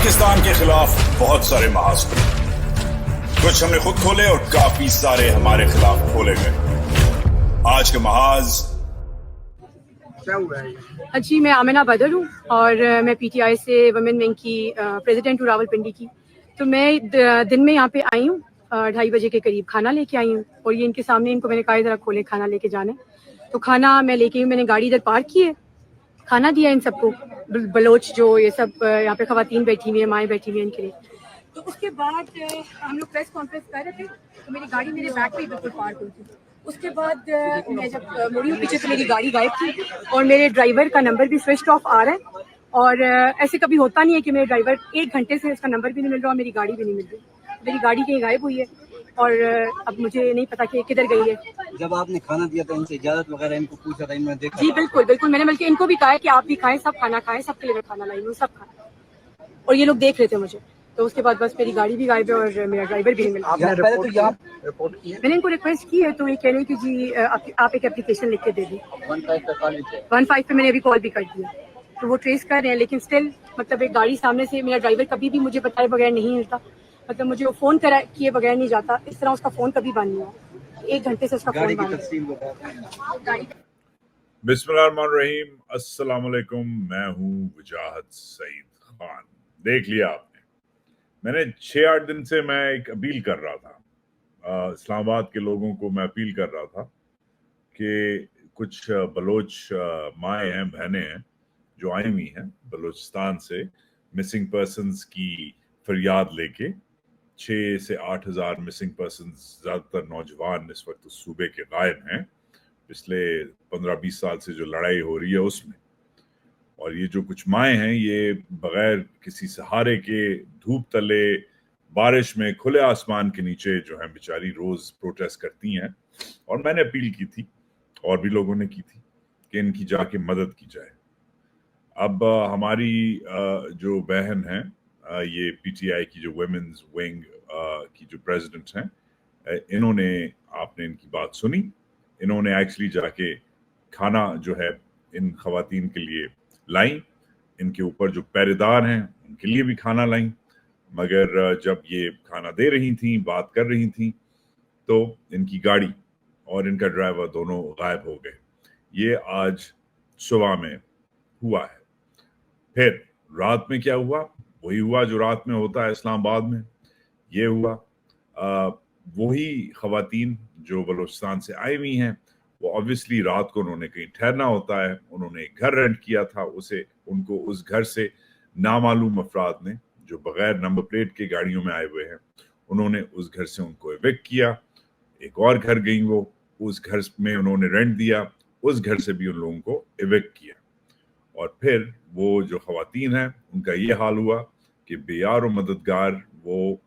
पाकिस्तान के खिलाफ बहुत सारे महाज खुले, कुछ हमने खुद खोले और काफी सारे हमारे खिलाफ खोले गए। आज के महाज क्या हुआ है? जी, मैं आमिना बदर हूँ और मैं पीटीआई से वुमेन विंग की प्रेसिडेंट हूँ रावलपिंडी की। तो मैं दिन में यहाँ पे आई हूँ 2:30 बजे के करीब खाना लेके आई हूँ और ये इनके सामने इनको मैंने कहा इधर खोले खाना लेके जाना है। तो खाना मैं लेके आई, मैंने गाड़ी इधर पार्क की है, खाना दिया इन सबको, बलोच जो ये सब यहाँ पे खवातीन बैठी हुई है, माएँ बैठी हुई हैं इनके लिए। तो उसके बाद हम लोग प्रेस कॉन्फ्रेंस कर रहे थे तो मेरी गाड़ी मेरे बैक पे ही बिल्कुल पार्क हुई थी। उसके बाद मैं जब मुड़ी हूँ पीछे तो मेरी गाड़ी गायब थी और मेरे ड्राइवर का नंबर भी स्विच ऑफ आ रहा है और ऐसे कभी होता नहीं है कि मेरे ड्राइवर 1 घंटे से उसका नंबर भी नहीं मिल रहा और मेरी गाड़ी भी नहीं मिल रही। मेरी गाड़ी कहीं गायब हुई है और अब मुझे नहीं पता कि किधर गई है। जब आपने खाना दिया था इनसे इजाजत वगैरह इनको पूछा था, इन्होंने देखा? जी बिल्कुल बिल्कुल, मैंने बल्कि इनको भी कहा है कि आप भी खाएं, सब खाना खाएं, सबके लिए मैं खाना लाई हूँ, सब खाएं। और ये लोग देख रहे थे मुझे। तो उसके बाद बस मेरी गाड़ी भी गायब है और मेरा ड्राइवर भी नहीं मिला। आपने रिपोर्ट की है? मैंने इनको रिक्वेस्ट की है तो ये कह रहे हैं कि जी आप एक एप्लीकेशन लिख के दे दें। 15 पे कॉल कीजिए। 15 पे मैंने अभी कॉल भी कर दिया तो वो ट्रेस कर रहे हैं, लेकिन स्टिल मतलब एक गाड़ी सामने से मेरा ड्राइवर कभी भी मुझे बताए बगैर नहीं मिलता, मतलब मुझे वो फ़ोन करा किए बगैर नहीं जाता। इस तरह उसका फ़ोन कभी बंद नहीं हुआ, 1 घंटे से उसका गाड़ी फ़ोन की बंद है। तफसील बताएं। बिस्मिल्लाहिर्रहमानिर्रहीम, अस्सलाम वालेकुम। मैं हूँ वजाहत सईद खान। देख लिया आपने, मैंने 6-8 दिन से मैं एक अपील कर रहा था, इस्लामाबाद के लोगों को मैं अपील कर रहा था कि कुछ बलोच माएँ हैं, बहनें हैं जो आई हुई हैं बलूचिस्तान से मिसिंग पर्सन्स की फरियाद लेके। 6 से 8 हज़ार मिसिंग पर्सन्स, ज़्यादातर नौजवान इस वक्त उस सूबे के गायब हैं पिछले 15-20 साल से जो लड़ाई हो रही है उसमें। और ये जो कुछ माएँ हैं ये बगैर किसी सहारे के धूप तले बारिश में खुले आसमान के नीचे जो है बेचारी रोज प्रोटेस्ट करती हैं। और मैंने अपील की थी और भी लोगों ने की थी कि इनकी जाके मदद की जाए। अब हमारी जो बहन है, ये पीटीआई की जो वुमेन्स विंग की जो प्रेसिडेंट हैं, इन्होंने, आपने इनकी बात सुनी, इन्होंने एक्चुअली जाके खाना जो है इन खवातीन के लिए लाई, इनके ऊपर जो पहरेदार हैं उनके लिए भी खाना लाई। मगर जब ये खाना दे रही थी, बात कर रही थी, तो इनकी गाड़ी और इनका ड्राइवर दोनों गायब हो गए। ये आज सुबह में हुआ है। फिर रात में क्या हुआ? वही हुआ जो रात में होता है इस्लामाबाद में। ये हुआ वही खवातीन जो बलूचिस्तान से आई हुई हैं, वो ऑब्वियसली रात को उन्होंने कहीं ठहरना होता है, उन्होंने एक घर रेंट किया था, उनको उस घर से नामालूम अफराद ने जो बगैर नंबर प्लेट के गाड़ियों में आए हुए हैं, उन्होंने उस घर से उनको एविक्ट किया। एक और घर गई वो, उस घर में उन्होंने रेंट दिया, उस घर से भी उन लोगों को एविक्ट किया। और फिर वो जो खवातीन हैं उनका ये हाल हुआ कि बेयार और मददगार वो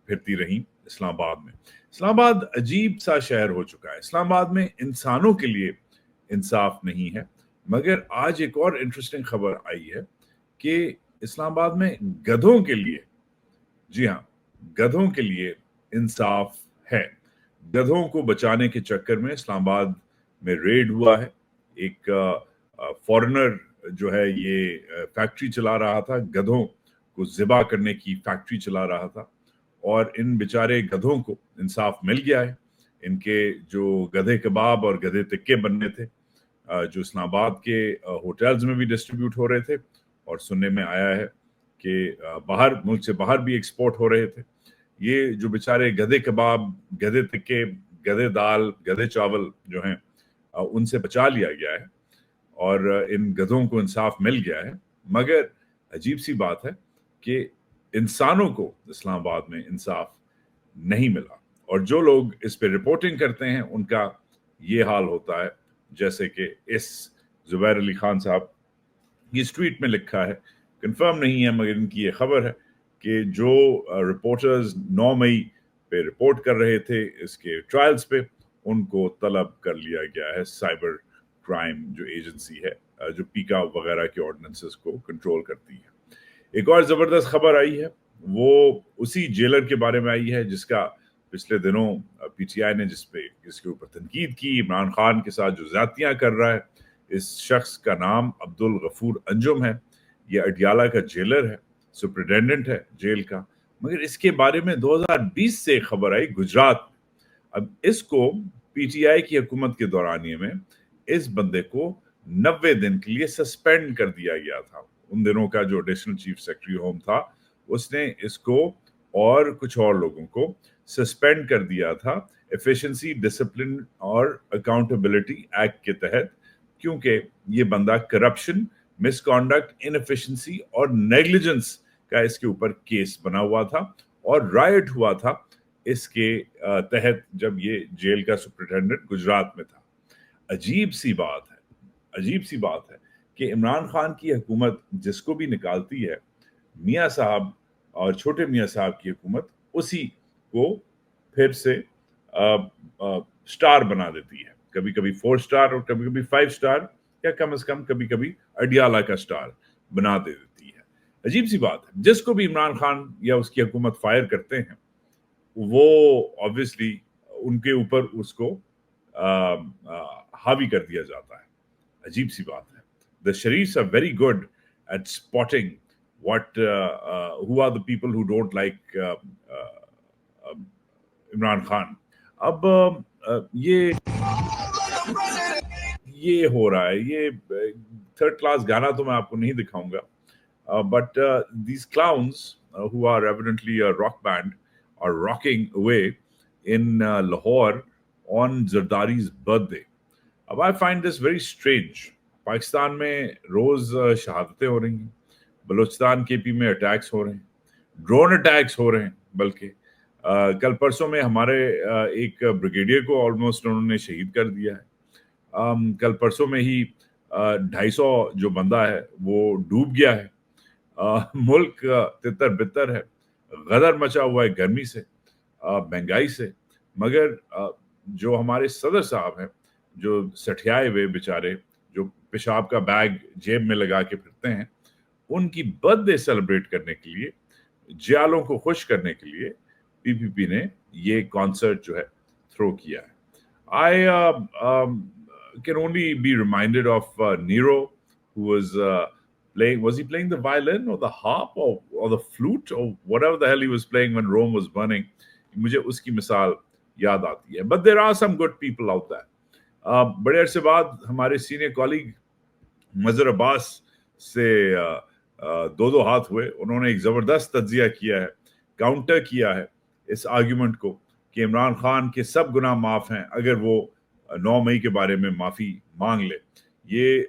फिरती रहीं इस्लामाबाद में। इस्लामाबाद अजीब सा शहर हो चुका है। इस्लामाबाद में इंसानों के लिए इंसाफ नहीं है। मगर आज एक और इंटरेस्टिंग खबर आई है कि इस्लामाबाद में गधों के लिए, जी हाँ, गधों के लिए इंसाफ है। गधों को बचाने के चक्कर में इस्लामाबाद में रेड हुआ है। एक फॉरेनर जो है ये फैक्ट्री चला रहा था, गधों को ज़िबा करने की फैक्ट्री चला रहा था, और इन बेचारे गधों को इंसाफ मिल गया है। इनके जो गधे कबाब और गधे टिक्के बनने थे जो इस्लामाबाद के होटल्स में भी डिस्ट्रीब्यूट हो रहे थे, और सुनने में आया है कि बाहर, मुल्क से बाहर भी एक्सपोर्ट हो रहे थे। ये जो बेचारे गधे कबाब, गधे टिक्के, गधे दाल, गधे चावल जो हैं उनसे बचा लिया गया है और इन गधों को इंसाफ मिल गया है। मगर अजीब सी बात है कि इंसानों को इस्लामाबाद में इंसाफ नहीं मिला, और जो लोग इस पे रिपोर्टिंग करते हैं उनका ये हाल होता है जैसे कि इस जुबैर अली खान साहब इस ट्वीट में लिखा है, कंफर्म नहीं है मगर इनकी ये खबर है कि जो रिपोर्टर्स 9 मई पे रिपोर्ट कर रहे थे इसके ट्रायल्स पे, उनको तलब कर लिया गया है साइबर क्राइम जो एजेंसी है जो पीका वगैरह के ऑर्डिनेंसेस को कंट्रोल करती है। एक और ज़बरदस्त खबर आई है, वो उसी जेलर के बारे में आई है जिसका पिछले दिनों पीटीआई ने जिसके ऊपर तनकीद की, इमरान खान के साथ जो ज़्यादतियाँ कर रहा है। इस शख्स का नाम अब्दुल गफूर अंजुम है। ये अडियाला का जेलर है सुपरिटेंडेंट है जेल का, मगर इसके बारे में 2020 से खबर आई गुजरात। अब इसको पीटीआई की हुकूमत के दौरानिए में इस बंदे को 90 दिन के लिए सस्पेंड कर दिया गया था। उन दिनों का जो एडिशनल चीफ सेक्रेटरी होम था उसने इसको और कुछ और लोगों को सस्पेंड कर दिया था एफिशिएंसी, डिसिप्लिन और अकाउंटेबिलिटी एक्ट के तहत, क्योंकि ये बंदा करप्शन, मिसकॉन्डक्ट, इनएफिशिएंसी और नेग्लिजेंस का इसके ऊपर केस बना हुआ था और राइट हुआ था इसके तहत जब ये जेल का सुपरिटेंडेंट गुजरात में था। अजीब सी बात है कि इमरान खान की हुकूमत जिसको भी निकालती है, मियाँ साहब और छोटे मियाँ साहब की हुकूमत उसी को फिर से स्टार बना देती है, कभी कभी 4 स्टार और कभी कभी 5 स्टार, या कम से कम कभी कभी अडियाला का स्टार बना दे देती है। अजीब सी बात है, जिसको भी इमरान खान या उसकी हुकूमत फायर करते हैं वो ऑब्वियसली उनके ऊपर उसको हावी कर दिया जाता है। अजीब सी बात है। The Sharifs are very good at spotting what who are the people who don't like Imran Khan. अब ये हो रहा है, ये थर्ड क्लास गाना तो मैं आपको नहीं दिखाऊंगा, but these clowns who are evidently a rock band are rocking away in Lahore on Zardari's birthday. अब I find this very strange. Pakistan में रोज शहादतें हो रही हैं, बलूचिस्तान केपी में अटैक्स हो रहे हैं, ड्रोन अटैक्स हो रहे हैं, बल्कि कल परसों में हमारे एक ब्रिगेडियर को ऑलमोस्ट उन्होंने शहीद कर दिया है। कल परसों में ही 250 जो बंदा है वो डूब गया है। मुल्क तितर बितर है, गदर मचा हुआ है गर्मी से, महंगाई से, मगर जो हमारे सदर साहब हैं जो सठियाए हुए बेचारे, जो पेशाब का बैग जेब में लगा के फिरते हैं, उनकी बर्थडे सेलिब्रेट करने के लिए, जियालों को खुश करने के लिए पीपीपी ने ये कॉन्सर्ट जो है थ्रो किया है। I can only be reminded of Nero, who was was he playing the violin or the harp or the flute or whatever the hell he was playing when Rome was burning. मुझे उसकी मिसाल याद आती है। But there are some good people out there. बड़े अरसे बाद हमारे सीनियर कॉलीग मजहर अब्बास से दो हाथ हुए। उन्होंने एक जबरदस्त तज्जिया किया है, काउंटर किया है इस आर्ग्यूमेंट को कि इमरान खान के सब गुनाह माफ हैं अगर वो 9 मई के बारे में माफी मांग ले। ये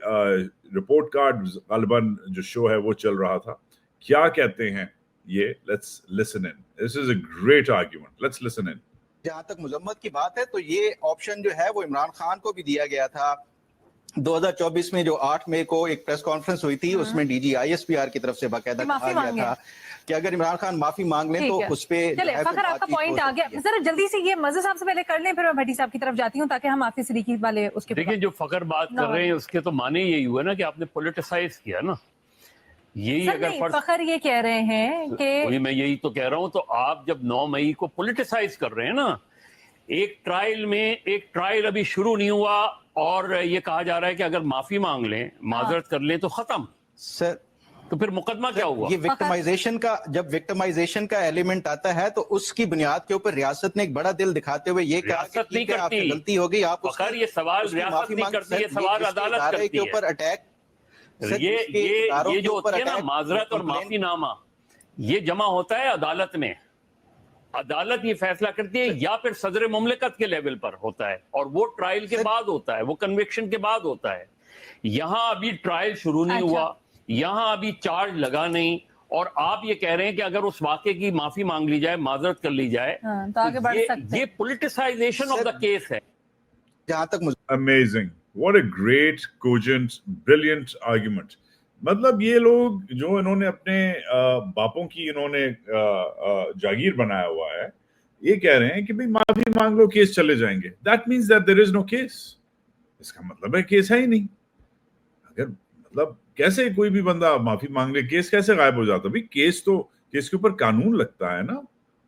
रिपोर्ट कार्ड गालिबन जो शो है वो चल रहा था। क्या कहते हैं ये? Let's listen in. This is a great argument, let's listen in. जहां तक मुजम्मत की बात है तो ये ऑप्शन जो है वो इमरान खान को भी दिया गया था 2024 में, जो 8 मई को एक प्रेस कॉन्फ्रेंस हुई थी, उसमें डीजी आईएसपीआर की तरफ से बाकायदा कहा गया था कि अगर इमरान खान माफी मांग लें तो उस पे फखर आपका पॉइंट आ गया। जरा जल्दी से ये मज़हर साहब से पहले कर लें, फिर मैं भट्टी साहब की तरफ जाती हूँ ताकि हम आफिस सिद्दीकी वाले उसके। देखिए, जो फखर बात कर रहे हैं उसके तो माने यही हुआ ना कि आपने पॉलिटिसाइज किया ना। यही अगर फखर ये कह रहे हैं कि मैं यही तो कह रहा हूँ, तो आप जब 9 मई को पॉलिटिसाइज कर रहे हैं ना, एक ट्रायल अभी शुरू नहीं हुआ और ये कहा जा रहा है कि अगर माफी मांग लें, माजरत कर लें तो खत्म सर, तो फिर मुकदमा क्या हुआ? ये जब विक्टिमाइजेशन का एलिमेंट आता है तो उसकी बुनियाद के ऊपर रियासत ने एक बड़ा दिल दिखाते हुए ये कहा कि नहीं करती, गलती हो गई, आप ये सवाल रियासत नहीं करती, ये सवाल अदालत करती है। ऊपर अटैक ये जो होती है ना माजरत और माफीनामा, ये जमा होता है अदालत में। अदालत ये फैसला करती है या फिर सदर मुमलिकत के लेवल पर होता है और वो ट्रायल के बाद होता है, वो कन्विक्शन के बाद होता है। यहाँ अभी ट्रायल शुरू नहीं हुआ, यहाँ अभी चार्ज लगा नहीं, और आप ये कह रहे हैं कि अगर उस वाक़े की माफी मांग ली जाए, माजरत कर ली जाए, तो आगे बढ़ सकते हैं। ये पॉलिटिसाइजेशन ऑफ द केस है। जहां तक amazing, what a great, cogent, brilliant argument. मतलब ये लोग जो इन्होंने अपने बापों की इन्होंने जागीर बनाया हुआ है, ये कह रहे हैं कि भाई माफी मांग लो, केस चले जाएंगे। That means that there is no case. इसका मतलब है केस है ही नहीं। अगर मतलब कैसे कोई भी बंदा माफी मांग ले, केस कैसे गायब हो जाता? भाई केस के ऊपर कानून लगता है ना,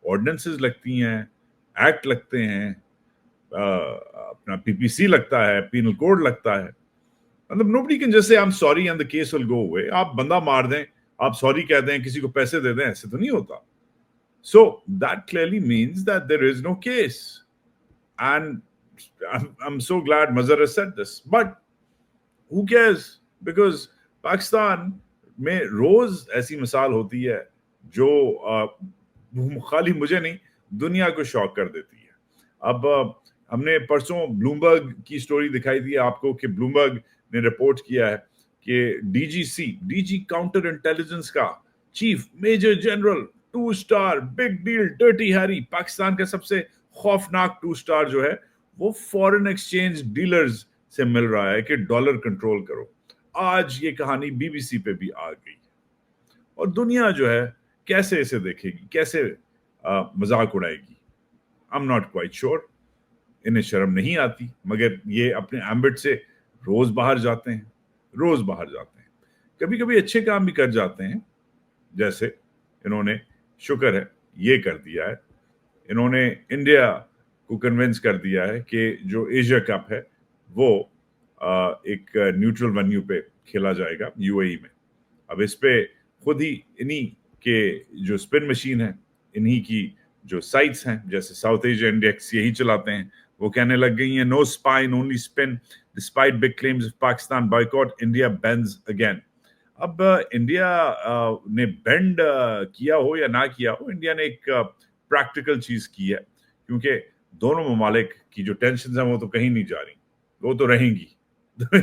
ऑर्डिनेंसेस लगती हैं, एक्ट लगते हैं, अपना पीपीसी लगता है, पीनल कोड लगता है। मतलब nobody can just say I'm sorry and the case will go away. आप बंदा मार दें آپ سوری کہتے ہیں, کسی کو پیسے دے دیں, ایسے تو نہیں ہوتا. So that clearly means that there is no case. And I'm so glad Mazhar has said this. But who cares? Because Pakistan میں روز ایسی مثال ہوتی ہے جو خالی مجھے نہیں دنیا کو شاک کر دیتی ہے. اب ہم نے پرسوں بلومبرگ کی سٹوری دکھائی تھی آپ کو کہ بلومبرگ نے رپورٹ کیا ہے کہ ڈی جی کاؤنٹر انٹیلیجنس کا chief major general 2 star big deal dirty Harry, Pakistan کا سب سے خوفناک 2 اسٹار جو ہے وہ فورن ایکسچینج ڈیلرز سے مل رہا ہے کہ ڈالر کنٹرول کرو. آج یہ کہانی بی بی سی پہ بھی آ گئی اور دنیا جو ہے کیسے اسے دیکھے گی, کیسے مذاق اڑائے گی. I'm not quite sure. انہیں شرم نہیں آتی, مگر یہ اپنے ایمبٹ سے روز باہر جاتے ہیں. کبھی کبھی اچھے کام بھی کر جاتے ہیں, جیسے انہوں نے شکر ہے یہ کر دیا ہے, انہوں نے انڈیا کو کنونس کر دیا ہے کہ جو ایشیا کپ ہے وہ ایک نیوٹرل وینیو پہ کھیلا جائے گا یو اے ای میں. اب اس پہ خود ہی انہی کے جو اسپن مشین ہے, انہی کی جو سائٹس ہیں, جیسے ساؤتھ ایشیا انڈیکس یہی چلاتے ہیں, وہ کہنے لگ گئی ہیں no spine only spin despite big claims of Pakistan boycott India bans again. اب انڈیا نے بینڈ کیا ہو یا نہ کیا ہو, انڈیا نے ایک پریکٹیکل چیز کی ہے, کیونکہ دونوں ممالک کی جو ٹینشنز ہیں وہ تو کہیں نہیں جا رہی, وہ تو رہیں گی.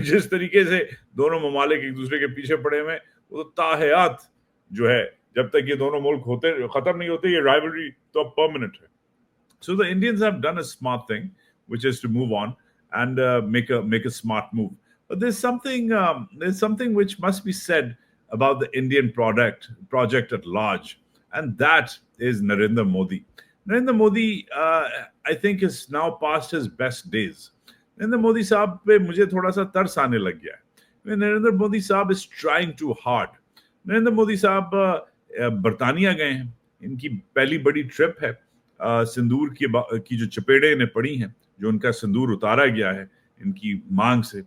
جس طریقے سے دونوں ممالک ایک دوسرے کے پیچھے پڑے ہوئے, وہ تو تاحیات جو ہے جب تک یہ دونوں ملک ہوتے ختم نہیں ہوتے, یہ رائیولری تو پرماننٹ ہے. So the Indians have done a smart thing, which is to move on and make a smart move. But there's something which must be said about the Indian project at large, and that is Narendra Modi. Narendra Modi, I think, is now past his best days. Narendra Modi صاحب پہ مجھے تھوڑا سا ترس آنے لگ گیا ہے. Narendra Modi صاحب is trying too hard. Narendra Modi صاحب برطانیہ گئے ہیں, ان کی پہلی بڑی ٹرپ ہے. سندور کی جو چپیڑیں انہیں پڑی ہیں, جو ان کا سندور اتارا گیا ہے ان کی مانگ سے.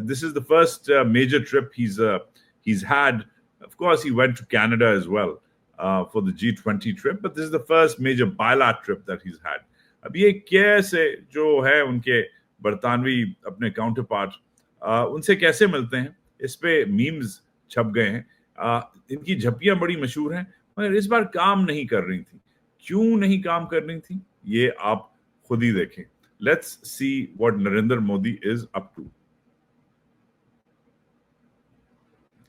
This is the first major trip he's had. Of course, he went to Canada as well for the G20 trip, but this is the first major bilateral trip that he's had. اب یہ کیسے جو ہے ان کے برطانوی اپنے counter part, ان سے کیسے ملتے ہیں, اس پہ میمز چھپ گئے ہیں. ان کی جھپیاں بڑی مشہور ہیں, مگر اس بار کام نہیں کر رہی تھیں. کیوں نہیں کام کر رہی تھیں یہ آپ خود ہی دیکھیں. Let's see what Narendra Modi is up to.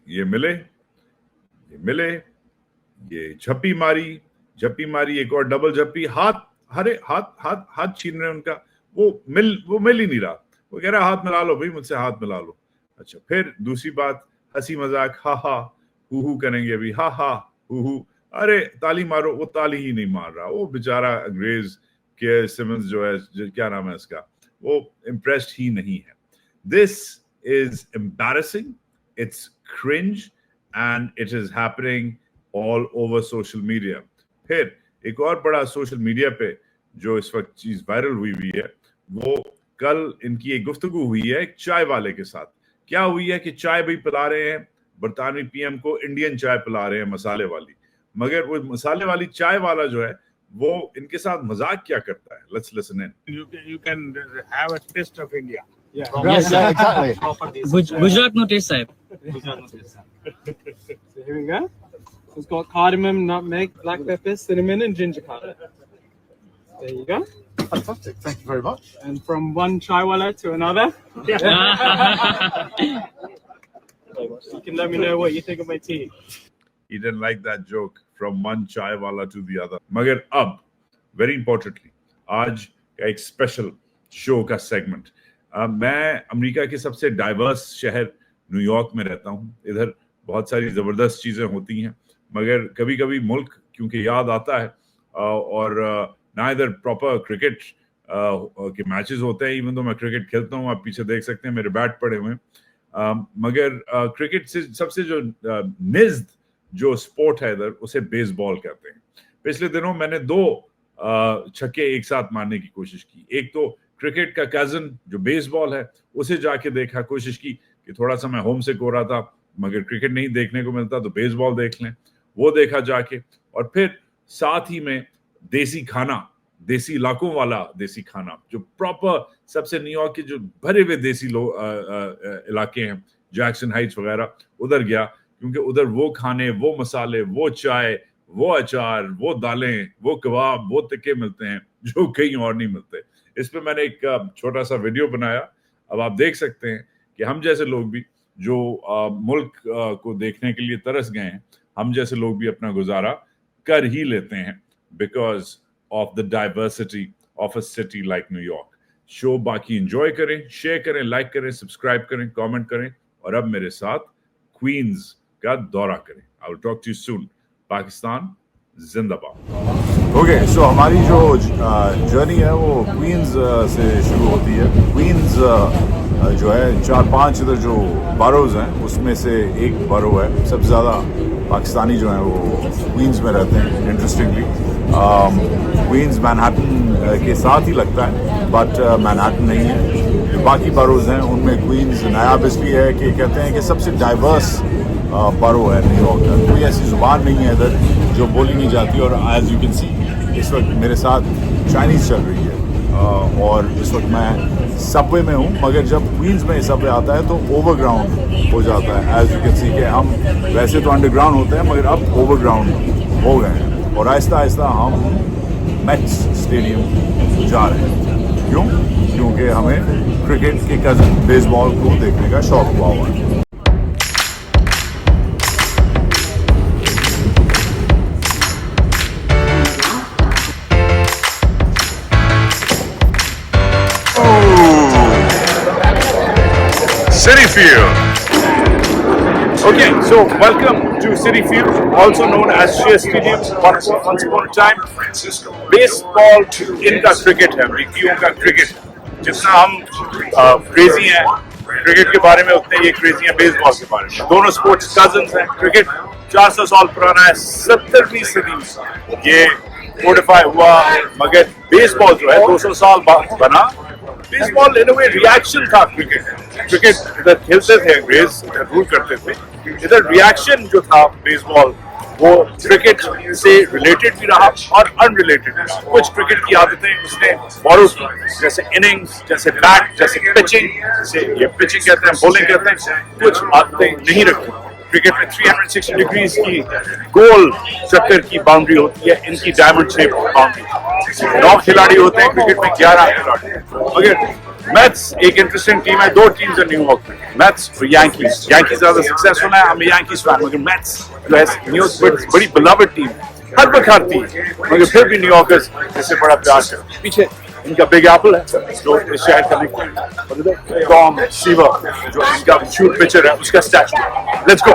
یہ ملے, یہ جھپی ماری, ایک اور ڈبل جھپی, ہاتھ چھین رہے ان کا, وہ مل ہی نہیں رہا. وہ کہہ رہا ہاتھ ملا لو بھائی, مجھ سے ہاتھ ملا لو. اچھا, پھر دوسری بات, ہنسی مذاق, ہا ہا ہو کریں گے ابھی, ہا ہا ہو. ارے تالی مارو, وہ تالی ہی نہیں مار رہا. وہ بیچارہ انگریز کے سیمنز جو ہے, کیا نام ہے اس کا, وہ امپریسڈ ہی نہیں ہے. This is embarrassing, it's cringe and it is happening all over social media. پھر ایک اور بڑا سوشل میڈیا پہ جو اس وقت چیز وائرل ہوئی ہے, وہ کل ان کی ایک گفتگو ہوئی ہے ایک چائے والے کے ساتھ. کیا ہوئی ہے کہ چائے بھی پلا رہے ہیں برطانوی پی ایم کو, انڈین چائے پلا رہے ہیں مسالے والی, مگر وہ مسالے والی چائے والا جو ہے وہ ان کے ساتھ مذاق کیا کرتا ہے. Let's listen in. You can have a taste of India. Yeah. Yes, exactly. Gujarat no taste, sahib. So here we go. It's got cardamom, nutmeg, black pepper, cinnamon, and ginger powder. There you go. Fantastic. Thank you very much. And from one chaiwala to another. You can let me know what you think of my tea. He didn't like that joke, from one chai wala to the other. مگر اب very importantly آج کا ایک special شو کا segment. میں امریکہ کے سب سے diverse شہر نیو یارک میں رہتا ہوں. ادھر بہت ساری زبردست چیزیں ہوتی ہیں, مگر کبھی کبھی ملک کیونکہ یاد آتا ہے, اور نہ ادھر پراپر کرکٹ کے میچز ہوتے ہیں. ایون تو میں کرکٹ کھیلتا ہوں, آپ پیچھے دیکھ سکتے ہیں میرے بیٹ پڑے ہوئے ہیں, مگر کرکٹ سے سب سے جو نزد جو سپورٹ ہے ادھر, اسے بیس بال کہتے ہیں. پچھلے دنوں میں نے 2 چھکے ایک ساتھ مارنے کی کوشش کی. ایک تو کرکٹ کا کزن جو بیس بال ہے اسے جا کے دیکھا, کوشش کی کہ تھوڑا سا میں ہوم سک ہو رہا تھا, मगर क्रिकेट नहीं देखने को मिलता तो बेसबॉल देख लें, वो देखा जाके। और फिर साथ ही में देसी खाना, देसी इलाकों वाला देसी खाना, जो प्रॉपर सबसे न्यूयॉर्क के जो भरे हुए देसी इलाके हैं, जैक्सन हाइट्स वगैरह, उधर गया क्योंकि उधर वो खाने, वो मसाले, वो चाय, वो अचार, वो दालें, वो कबाब, वो टिक्के मिलते हैं जो कहीं और नहीं मिलते। इस पे मैंने एक छोटा सा वीडियो बनाया। अब आप देख सकते हैं कि हम जैसे लोग भी जो मुल्क को देखने के लिए तरस गए हैं, हम जैसे लोग भी अपना गुजारा कर ही लेते हैं because of the diversity of a city like New York. Show बाकी एंजॉय करें, शेयर करें, लाइक करें, सब्सक्राइब करें, कमेंट करें और अब मेरे साथ क्वींस का दौरा करें। I will talk to you soon. Pakistan जिंदाबाद। ओके, सो हमारी जो जर्नी है वो क्वींस से शुरू होती है। क्वींस जो है 4-5 इधर जो बारोज हैं उसमें से एक बारो है। सबसे ज़्यादा पाकिस्तानी जो हैं वो क्वींस में रहते हैं। इंटरेस्टिंगली क्वींस मैनहट्टन के साथ ही लगता है बट मैनहट्टन नहीं है। जो बाकी बारोज हैं उनमें क्वींस नायाब इसलिए है कि कहते हैं कि सबसे डाइवर्स बारो है न्यूयॉर्क का। कोई ऐसी ज़ुबान नहीं है इधर जो बोली नहीं जाती। और एज यू कैन सी इस वक्त मेरे साथ चाइनीज़ चल रही है और इस वक्त मैं सबवे में हूँ, मगर जब क्वींस में सबवे आता है तो ओवरग्राउंड हो जाता है। एज यू कैन सी कि हम वैसे तो अंडरग्राउंड होते हैं मगर अब ओवरग्राउंड हो गए हैं और आहिस्ता आहिस्ता हम मैच स्टेडियम जा रहे हैं। क्यों? क्योंकि हमें क्रिकेट के कज़न बेसबॉल को देखने का शौक हुआ है। Citi Field. Okay, so welcome to Citi Field, also known as Shea Stadium. Once upon a time, baseball इनका क्रिकेट है, अमेरिकियों का क्रिकेट। जितना हम क्रेजी हैं क्रिकेट के बारे में उतने ये क्रेजी हैं बेसबॉल के बारे में। दोनों स्पोर्ट्स कजन्स हैं। क्रिकेट 400 साल पुराना है, 70वीं सदी में ये कोडिफाई हुआ, मगर बेसबॉल जो है 200 साल बाद बना। बेसबॉल इन वे रिएक्शन था क्रिकेट इधर खेलते थे अंग्रेज, इधर रूल करते थे। इधर रिएक्शन जो था बेसबॉल वो क्रिकेट से रिलेटेड भी रहा और अनरिलेटेड भी रहा। कुछ क्रिकेट की आदतें उसने फॉलो की, जैसे इनिंग्स, जैसे बैट, जैसे पिचिंग, जैसे ये पिचिंग कहते हैं, बॉलिंग कहते हैं। कुछ आदतें नहीं रखी। क्रिकेट में 360 डिग्रीज की गोल चक्कर की बाउंड्री होती है, इनकी डायमंड शेप बाउंड्री। 9 खिलाड़ी होते हैं क्रिकेट में, 11 खिलाड़ी। मगर मैट्स एक इंटरेस्टिंग टीम है। 2 टीम्स है न्यूयॉर्क में, मैट्स और यांकीज। यांकीज ज्यादा सक्सेसफुल है, हम यांकीज फैन, मगर मैट्स जो है न्यूयॉर्क बड़ी बिलवड टीम हर वक्त हारती है, मगर फिर भी न्यूयॉर्कर्स इससे बड़ा प्यार करते हैं। पीछे इनका बिग एप्पल है जो इस शहर का निकल टॉम सीवर जो इनका शूट पिचर है, उसका statue. Let's go.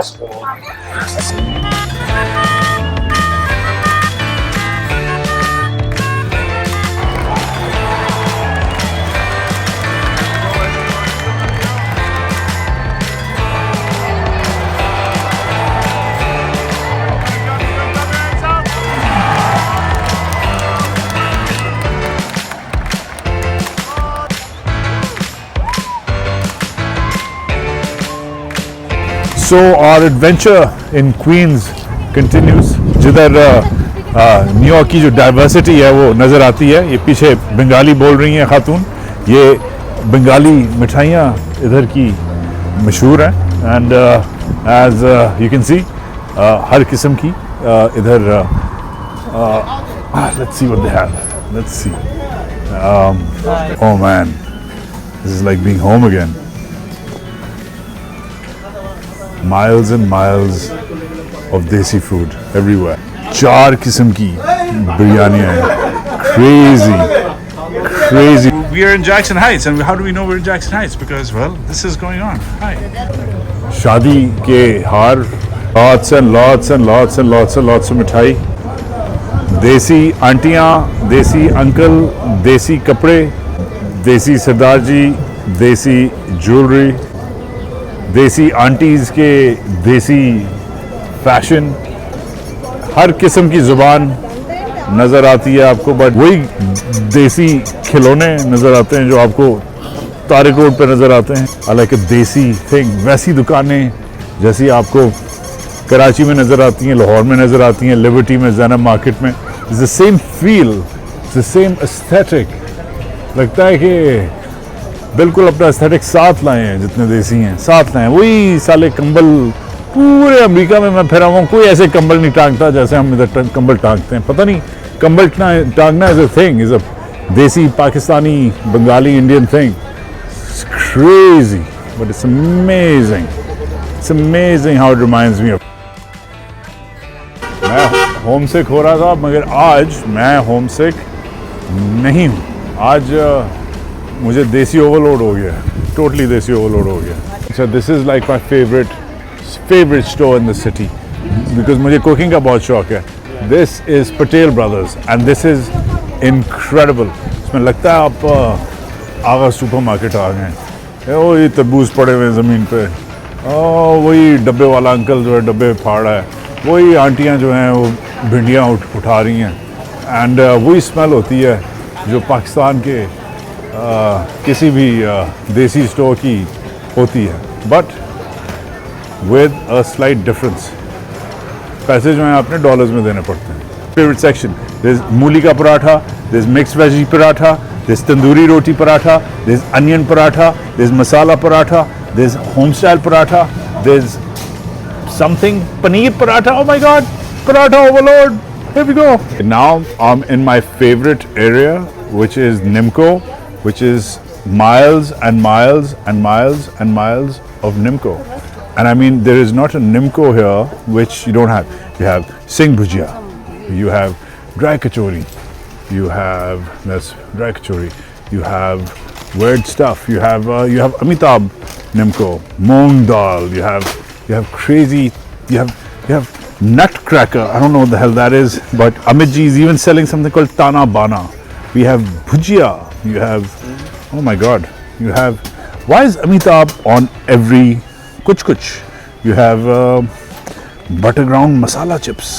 So our adventure in Queens continues, जिधर न्यूयॉर्क की जो डाइवर्सिटी है वो नज़र आती है। ये पीछे बंगाली बोल रही हैं खातून। ये बंगाली मिठाइयाँ इधर की मशहूर हैं and as you can see हर किस्म की इधर let's see what they have. Let's see. Oh man, this is like being home again. Miles and miles of desi food everywhere. 4 किस्म की बिरयानियाँ हैं. Crazy. We are in Jackson Heights, and how do we know we're in Jackson Heights? Because, well, this is going on. Hi. शादी के हार, lots and lots and lots and lots and lots of मिठाई, देसी आंटियाँ, देसी uncle, देसी कपड़े, देसी सरदार जी, देसी ज्वेलरी, देसी आंटीज़ के देसी फैशन, हर किस्म की ज़ुबान नज़र आती है आपको, बट वही देसी खिलौने नज़र आते हैं जो आपको तारिक रोड पर नज़र आते हैं। आई लाइक अ देसी थिंग। वैसी दुकानें جیسی آپ کو کراچی میں نظر آتی ہیں, لاہور میں نظر آتی ہیں, لبرٹی میں, زینب مارکیٹ میں. It's the same feel, it's the same aesthetic. لگتا ہے کہ بالکل اپنا aesthetic ساتھ لائے ہیں, جتنے دیسی ہیں ساتھ لائے ہیں. وہی سالے کمبل پورے امریکہ میں پھرا ہوں, کوئی ایسے کمبل نہیں ٹانگتا جیسے ہم ادھر کمبل ٹانگتے ہیں. پتہ نہیں کمبل ٹانگنا is a thing, is a دیسی Pakistani Bengali Indian thing. It's crazy, but it's amazing. It's amazing how it reminds me of. میں ہوم سک ہو رہا تھا, مگر آج میں ہوم سک نہیں ہوں. آج مجھے دیسی اوور لوڈ ہو گیا, ٹوٹلی دیسی اوور لوڈ ہو گیا. اچھا, this is like my favourite store in the city, because مجھے کوکنگ کا بہت شوق ہے. This is Patel brothers and this is incredible. اس میں لگتا ہے آپ آغا سپر مارکیٹ آ گئے ہیں. وہی تربوز پڑے ہوئے ہیں زمین پہ, وہی ڈبے والا انکل جو ہے ڈبے پھاڑ رہا ہے, وہی آنٹیاں جو ہیں وہ بھنڈیاں اٹھا رہی ہیں. اینڈ وہی اسمیل ہوتی ہے جو پاکستان کے کسی بھی دیسی اسٹور کی ہوتی ہے, but with a slight difference. پیسے جو ہیں آپ نے ڈالرز میں دینے پڑتے ہیں. فیوریٹ سیکشن, دیر از مولی کا paratha, there is mix veggie paratha, there is tandoori roti paratha, there is onion paratha, there is masala paratha, there is home style paratha, there is something paneer paratha. Oh my god, paratha overload. Here we go. Now I'm in my favorite area, which is Nimco, which is miles and miles and miles and miles of Nimco. And I mean, there is not a Nimco here which you don't have. You have Singh Bhujia, you have dry kachori, you have dry kachori, you have weird stuff, you have Amitabh Nimco, Moong dal, you have crazy, you have nutcracker. I don't know what the hell that is, but Amit ji is even selling something called Tana Bana. We have bhujia. You have, oh my god, you have, why is Amitabh on every kuch? You have butter ground masala chips.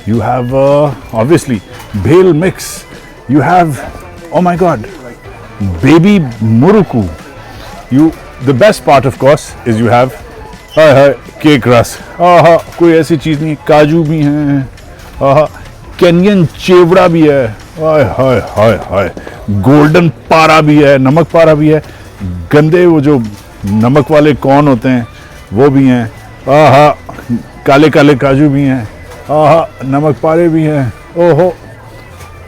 You have obviously bhel mix. You have, oh my god, baby muruku. The best part of course is you have cake رس. کوئی ایسی چیز نہیں, کاجو بھی ہیں, canyon چیوڑا بھی ہے, ہائے ہائے ہائے, golden پارا بھی ہے, نمک پارا بھی ہے, گندے وہ جو نمک والے کون ہوتے ہیں وہ بھی ہیں, کالے کالے کاجو بھی ہیں, نمک پارے بھی ہیں, اوہو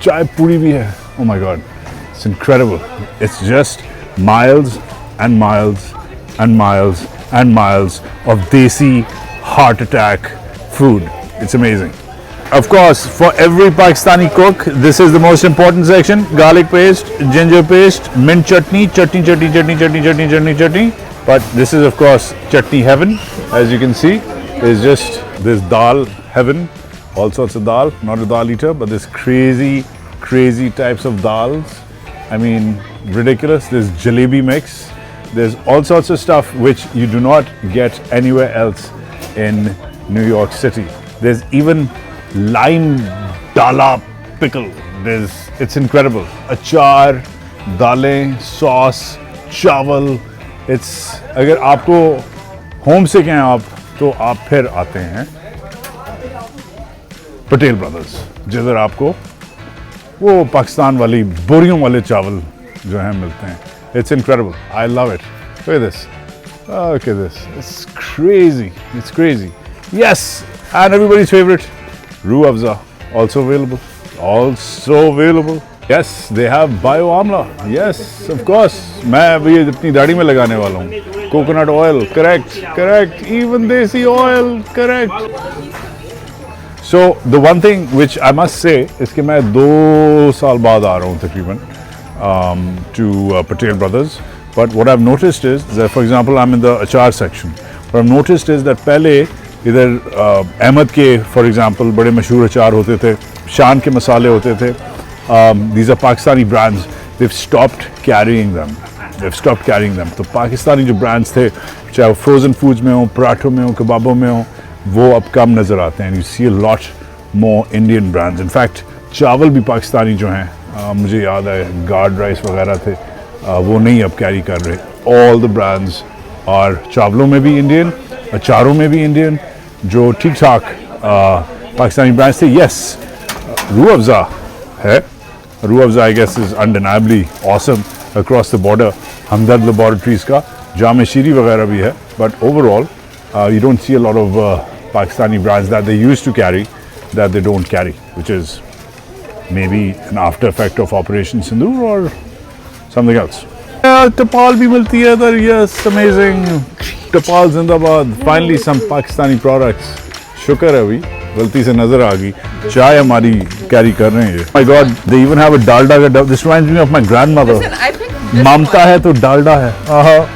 چائے پوری بھی ہے. Oh my god, it's incredible. It's just miles and miles and miles and miles of desi heart attack food. It's amazing. Of course, for every Pakistani cook, this is the most important section. Garlic paste, ginger paste, mint chutney. But this is of course chutney heaven. As you can see, there's just this dal heaven. All sorts of dal. Not a dal eater, but this crazy types of dals. I mean, ridiculous. There's jalebi mix. There's all sorts of stuff which you do not get anywhere else in New York City. There's even lime dala pickle. It's incredible. Achar, dalein, sauce, chawal. اگر آپ کو home سک ہیں آپ تو آپ پھر آتے ہیں پٹیل برادرز, جدھر آپ کو وہ پاکستان والی بوریوں والے چاول جو ہیں ملتے ہیں. It's incredible. I love it. Look at this. Look at this. It's crazy. It's crazy. Yes, and everybody's favorite, Roo Afza, also available. Also available. Yes, they have Bio Amla. Yes, of course. میں ابھی اپنی داڑھی میں لگانے والا ہوں. Coconut oil. Correct. Correct. Even desi oil. Correct. So the one thing which I must say is کہ میں 2 سال بعد آ رہا ہوں تقریباً to Patel Brothers. But what I've noticed is that, for example, I'm in the achar section. What I've noticed is that پہلے ادھر احمد کے فار ایگزامپل بڑے مشہور اچار ہوتے تھے, شان کے مسالے ہوتے تھے. These are Pakistani brands. They've stopped carrying them. تو پاکستانی جو برانڈس تھے, چاہے وہ فروزن فوڈز میں ہوں, پراٹھوں میں ہوں, کبابوں میں ہوں, وہ اب کم نظر آتے ہیں. You see a lot more Indian brands. In fact, چاول بھی پاکستانی جو ہیں, مجھے یاد ہے گارڈ رائس وغیرہ تھے, وہ نہیں اب کیری کر رہے. All the brands are چاولوں میں بھی انڈین अचारों में भी इंडियन जो ठीक ठाक पाकिस्तानी ब्रांड्स थे. यस, रूह अफ़ज़ा है. Rooh Afza I guess is undeniably awesome across the border. Hamdard laboratories का जाम शीरी वगैरह भी है. But overall you don't see a lot of Pakistani brands that they used to carry that they don't carry, which is maybe an after effect of Operation Sindoor or something else. Tapal bhi milti hai idhar. Yes, amazing. Tapal Zindabad. Finally some Pakistani products. Shukar hai bhai. गलती से नजर आ गई. चाय हमारी carry कर रहे हैं. My God, they even have a dalda ka dab. This reminds me of my grandmother. Listen, I think this Mamta one. hai to dalda hai.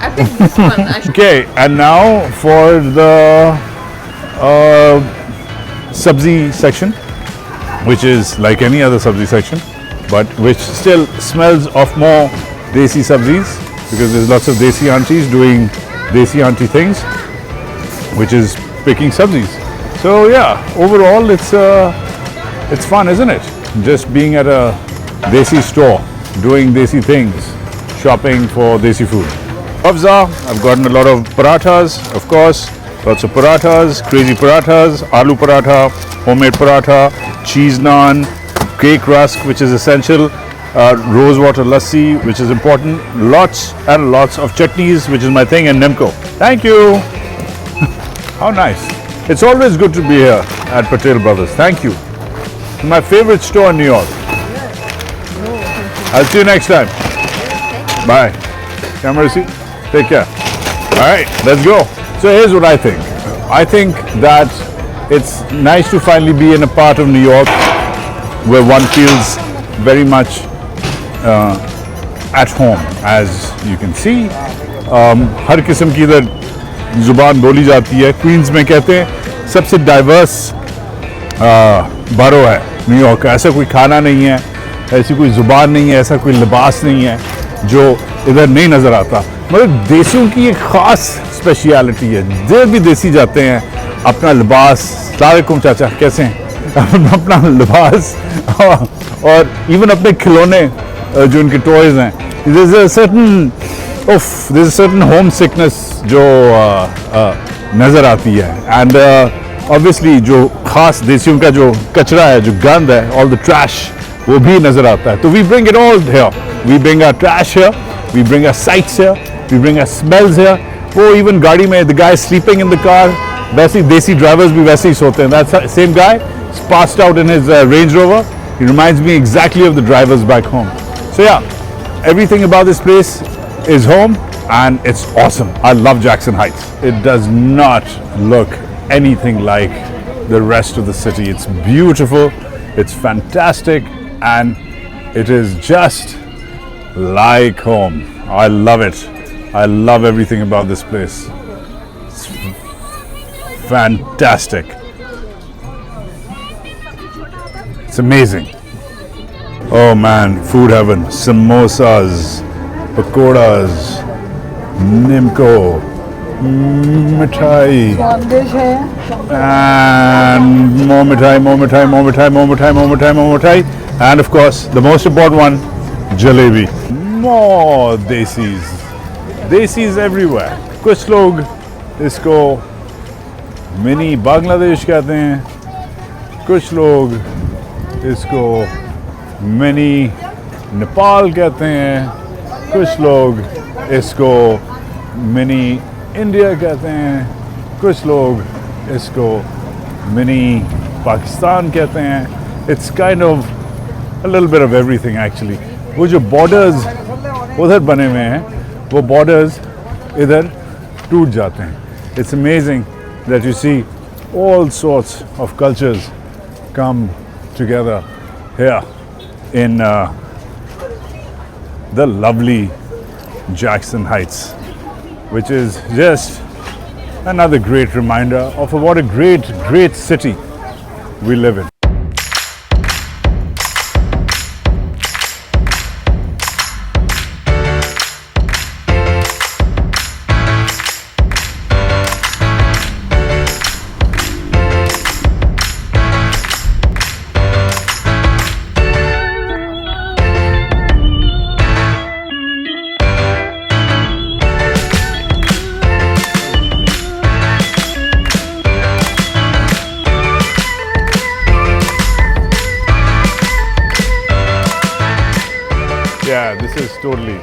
I think this one. I should Okay, and now for the sabzi section, which is like any other sabzi section, but which still smells of more desi sabzis because there's lots of desi aunties doing desi auntie things, which is picking sabzis. So yeah, overall it's fun, isn't it? Just being at a desi store, doing desi things, shopping for desi food. Afza, I've gotten a lot of parathas, of course, lots of parathas, crazy parathas, aloo paratha, homemade paratha, cheese naan, cake rusk, which is essential, rose water lassi, which is important, lots and lots of chutneys, which is my thing, and Nimco. Thank you. How nice. It's always good to be here at Patel Brothers. Thank you. My favorite store in New York. I'll see you next time. Bye. Camera see? Take care. All right, let's go. So here's what I think. I think that it's nice to finally be in a part of New York where one feels very much at home. As you can see, हर किस्म की इधर ज़ुबान बोली जाती है. Queen's में कहते हैं सबसे डाइवर्स बरो है न्यूयॉर्क का. ऐसा कोई खाना नहीं है, ऐसी कोई ज़ुबान नहीं है, ऐसा कोई लिबास नहीं है जो इधर नहीं नज़र आता. मगर देसियों की एक ख़ास स्पेशलिटी है. देर भी देसी जाते हैं, अपना लिबास. अस्सलामुअलैकुम चाचा, कैसे हैं? अपना लिबास और इवन अपने खिलौने जो उनके टॉयज़ हैं. there's a certain home sickness जो नज़र आती है. एंड ऑब्वियसली जो ख़ास देसियों का जो कचरा है, जो गंद है, ऑल द ट्रैश, वो भी नज़र आता है. तो we bring it all here. We bring our trash here, we bring our sights here, we bring our smells here. वो इवन गाड़ी में the guy sleeping in the car, वैसे ही देसी ड्राइवर्स भी वैसे ही सोते हैं. That's same guy passed out in his Range Rover. He reminds me exactly of the drivers back home. So yeah, everything about this place is home and it's awesome. I love Jackson Heights. It does not look anything like the rest of the city. It's beautiful, it's fantastic, and it is just like home. I love it. I love everything about this place. It's fantastic. It's amazing. Oh man, food heaven. Samosas, pakoras, Nimco, mithai, and more mithai, more mithai, more mithai, more mithai, more mithai, more mithai, and of course the most important one, jalebi. More desis. Desis everywhere. कुछ लोग इसको mini Bangladesh कहते हैं, कुछ लोग इसको mini Nepal कहते हैं, कुछ लोग इसको मिनी इंडिया कहते हैं, कुछ लोग इसको मिनी पाकिस्तान कहते हैं. It's kind of a little bit of everything actually. वो जो borders उधर बने हुए हैं, वो borders इधर टूट जाते हैं. It's amazing that you see all sorts of cultures come together here in the lovely Jackson Heights, which is just another great reminder of what a great city we live in. Yeah, this is totally